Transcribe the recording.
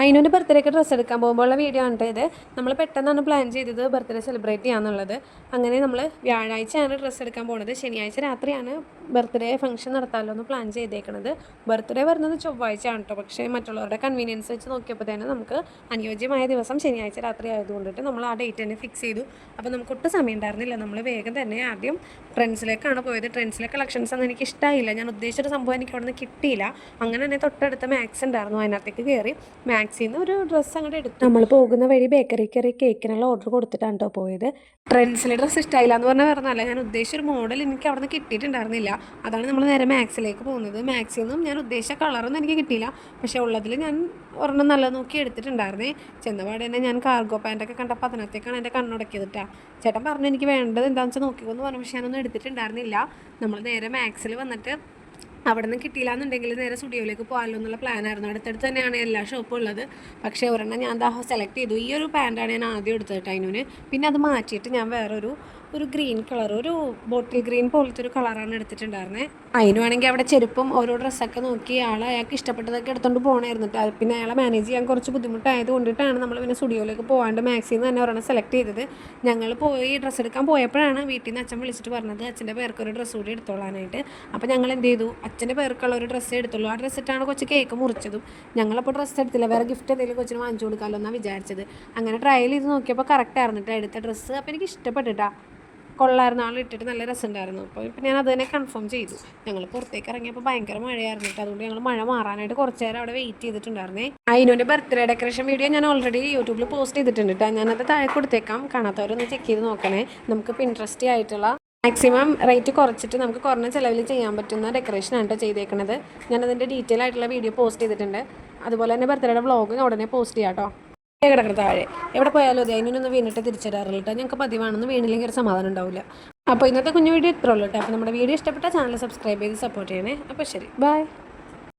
അതിനൊരു ബർത്ത്ഡേക്ക് ഡ്രസ്സ് എടുക്കാൻ പോകുമ്പോഴുള്ള വീഡിയോ ആണ് ഇത്. നമ്മൾ പെട്ടെന്നാണ് പ്ലാൻ ചെയ്തത് ബർത്ത്ഡേ സെലിബ്രേറ്റ് ചെയ്യാന്നുള്ളത്. അങ്ങനെ നമ്മൾ വ്യാഴാഴ്ചയാണ് ഡ്രസ്സ് എടുക്കാൻ പോകുന്നത്. ശനിയാഴ്ച രാത്രിയാണ് ബർത്ത്ഡേ ഫംഗ്ഷൻ നടത്താമല്ലോ എന്ന് പ്ലാൻ ചെയ്തേക്കുന്നത്. ബർത്ത്ഡേ വരുന്നത് ചൊവ്വാഴ്ചയാണ് കേട്ടോ. പക്ഷേ മറ്റുള്ളവരുടെ കൺവീനിയൻസ് വെച്ച് നോക്കിയപ്പോൾ തന്നെ നമുക്ക് അനുയോജ്യമായ ദിവസം ശനിയാഴ്ച രാത്രി ആയതുകൊണ്ടിട്ട് നമ്മൾ ആ ഡേറ്റ് തന്നെ ഫിക്സ് ചെയ്തു. അപ്പോൾ നമുക്ക് ഒട്ടും സമയം ഉണ്ടായിരുന്നില്ല. നമ്മൾ വേഗം തന്നെ ആദ്യം ട്രെൻഡ്സിലേക്കാണ് പോയത്. ട്രെൻഡ്സിലെ കളക്ഷൻസ് ഒന്നും എനിക്ക് ഇഷ്ടമായില്ല. ഞാൻ ഉദ്ദേശിച്ചൊരു സംഭവം എനിക്ക് അവിടെ നിന്ന് കിട്ടിയില്ല. അങ്ങനെ തന്നെ തൊട്ടടുത്ത മാക്സ് ഉണ്ടായിരുന്നു, അതിനകത്തേക്ക് കയറി മാക്സിൽ നിന്ന് ഒരു ഡ്രസ്സ് അങ്ങോട്ട് എടുത്തു. നമ്മൾ പോകുന്ന വഴി ബേക്കറി കയറി കേക്കിനുള്ള ഓർഡർ കൊടുത്തിട്ടാണ് കേട്ടോ പോയത്. ട്രെൻഡ്സിലെ ഡ്രസ്സ് ഇഷ്ടമായില്ല എന്ന് പറഞ്ഞാൽ പറഞ്ഞല്ല, ഞാൻ ഉദ്ദേശിച്ചൊരു മോഡൽ എനിക്ക് അവിടെ നിന്ന് കിട്ടിയിട്ടുണ്ടായിരുന്നില്ല. അതാണ് നമ്മൾ നേരെ മാക്സിലേക്ക് പോകുന്നത്. മാക്സിൽ നിന്നും ഞാൻ ഉദ്ദേശിച്ച കളറൊന്നും എനിക്ക് കിട്ടിയില്ല. പക്ഷേ ഉള്ളതിൽ ഞാൻ ഒരെണ്ണം നല്ല നോക്കി എടുത്തിട്ടുണ്ടായിരുന്നേ. ചെന്നപാട് തന്നെ ഞാൻ കാർഗോ പാൻറ്റൊക്കെ കണ്ടപ്പോൾ അതിനകത്തേക്കാണ് എൻ്റെ കണ്ണുടക്കിയതിട്ടാ. ചേട്ടൻ പറഞ്ഞു എനിക്ക് വേണ്ടത് എന്താണെന്ന് വെച്ചാൽ നോക്കിക്കോന്ന് പറഞ്ഞു. പക്ഷേ ഞാനൊന്നും എടുത്തിട്ടുണ്ടായിരുന്നില്ല. നമ്മൾ നേരെ മാക്സിൽ വന്നിട്ട് അവിടെ നിന്ന് കിട്ടിയില്ല എന്നുണ്ടെങ്കിൽ നേരെ സ്റ്റുഡിയോയിലേക്ക് പോകാമല്ലോ എന്നുള്ള പ്ലാനായിരുന്നു. അടുത്തടുത്ത് തന്നെയാണ് എല്ലാ ഷോപ്പും ഉള്ളത്. പക്ഷേ ഒരെണ്ണം ഞാൻ സെലക്ട് ചെയ്തു. ഈ ഒരു പാൻറ്റാണ് ഞാൻ ആദ്യം എടുത്തത് അതിന്. പിന്നെ അത് മാറ്റിയിട്ട് ഞാൻ വേറൊരു ഗ്രീൻ കളർ, ഒരു ബോട്ടിൽ ഗ്രീൻ പോലത്തെ ഒരു കളറാണ് എടുത്തിട്ടുണ്ടായിരുന്നത്. അതിനുവാണെങ്കിൽ അവിടെ ചെരുപ്പും ഓരോ ഡ്രസ്സൊക്കെ നോക്കി അയാൾക്ക് ഇഷ്ടപ്പെട്ടതൊക്കെ എടുത്തുകൊണ്ട് പോകണമായിരുന്നു. പിന്നെ അയാളെ മാനേജ് ചെയ്യാൻ കുറച്ച് ബുദ്ധിമുട്ടായത് കൊണ്ടിട്ടാണ് നമ്മൾ പിന്നെ സ്റ്റുഡിയോയിലേക്ക് പോകാണ്ട് മാക്സിൽ നിന്ന് തന്നെ ഒരെണ്ണം സെലക്ട് ചെയ്തത്. ഞങ്ങൾ പോയി ഡ്രസ്സ് എടുക്കാൻ പോയപ്പോഴാണ് വീട്ടിൽ നിന്ന് അച്ഛൻ വിളിച്ചിട്ട് പറഞ്ഞത് അച്ഛൻ്റെ പേർക്ക് ഒരു ഡ്രസ്സ് കൂടി എടുത്തോളാനായിട്ട്. അപ്പോൾ ഞങ്ങൾ എന്ത് ചെയ്തു, അച്ഛൻ്റെ പേർക്കുള്ള ഒരു ഡ്രസ്സ് എടുത്തുള്ളൂ. ആ ഡ്രസ്സ് ഇട്ടാണ് കൊച്ചു കേക്ക് മുറിച്ചതും. ഞങ്ങളപ്പോൾ ഡ്രസ്സ് എടുത്തില്ല, വേറെ ഗിഫ്റ്റ് എന്തെങ്കിലും കൊച്ചിന് വാങ്ങിച്ചു കൊടുക്കാമല്ലോ എന്നാണ് വിചാരിച്ചത്. അങ്ങനെ ട്രയൽ ചെയ്ത് നോക്കിയപ്പോൾ കറക്റ്റ് ആയിരുന്നിട്ട് എടുത്ത ഡ്രസ്സ്. അപ്പോൾ എനിക്ക് ഇഷ്ടപ്പെട്ടിട്ടാ, കൊള്ളായിരുന്നു. ആൾ ഇട്ടിട്ട് നല്ല രസമുണ്ടായിരുന്നു. അപ്പോൾ ഇപ്പം ഞാൻ അത് തന്നെ കൺഫേം ചെയ്തു. ഞങ്ങൾ പുറത്തേക്ക് ഇറങ്ങിയപ്പോൾ ഭയങ്കര മഴയായിരുന്നു. അതുകൊണ്ട് ഞങ്ങൾ മഴ മാറാനായിട്ട് കുറച്ച് നേരം അവിടെ വെയിറ്റ് ചെയ്തിട്ടുണ്ടായിരുന്നേ. അതിനൊരു ബർത്ത്ഡേ ഡെക്കറേഷൻ വീഡിയോ ഞാൻ ഓൾറെഡി യൂട്യൂബിൽ പോസ്റ്റ് ചെയ്തിട്ടുണ്ട് കേട്ടോ. ഞാനത് താഴെ കൊടുത്തേക്കാം, കാണാത്തവരൊന്ന് ചെക്ക് ചെയ്ത് നോക്കണേ. നമുക്ക് ഇൻട്രസ്റ്റി ആയിട്ടുള്ള മാക്സിമം റേറ്റ് കുറച്ചിട്ട് നമുക്ക് കുറഞ്ഞ ചിലവിൽ ചെയ്യാൻ പറ്റുന്ന ഡെക്കറേഷനാണ് കേട്ടോ ചെയ്തേക്കുന്നത്. ഞാനതിൻ്റെ ഡീറ്റെയിൽ ആയിട്ടുള്ള വീഡിയോ പോസ്റ്റ് ചെയ്തിട്ടുണ്ട്. അതുപോലെ തന്നെ ബർത്ത്ഡേയുടെ വ്ളോഗ് ഉടനെ പോസ്റ്റ് ചെയ്യാം കേട്ടോ. കിടക്കുന്ന താഴെ എവിടെ പോയാലും അതെ, അതിനൊന്നും വീണിട്ട് തിരിച്ചറിയാറില്ല കേട്ടോ. ഞങ്ങൾക്ക് പതിവാണെന്ന് വീണില്ലെങ്കിൽ ഒരു സമാധാനം ഉണ്ടാവില്ല. അപ്പോൾ ഇന്നത്തെ കുഞ്ഞു വീഡിയോ ഇത്രയുള്ളൂ കേട്ടോ. അപ്പോൾ നമ്മുടെ വീഡിയോ ഇഷ്ടപ്പെട്ട ചാനൽ സബ്സ്ക്രൈബ് ചെയ്ത് സപ്പോർട്ട് ചെയ്യണേ. അപ്പോൾ ശരി, ബൈ.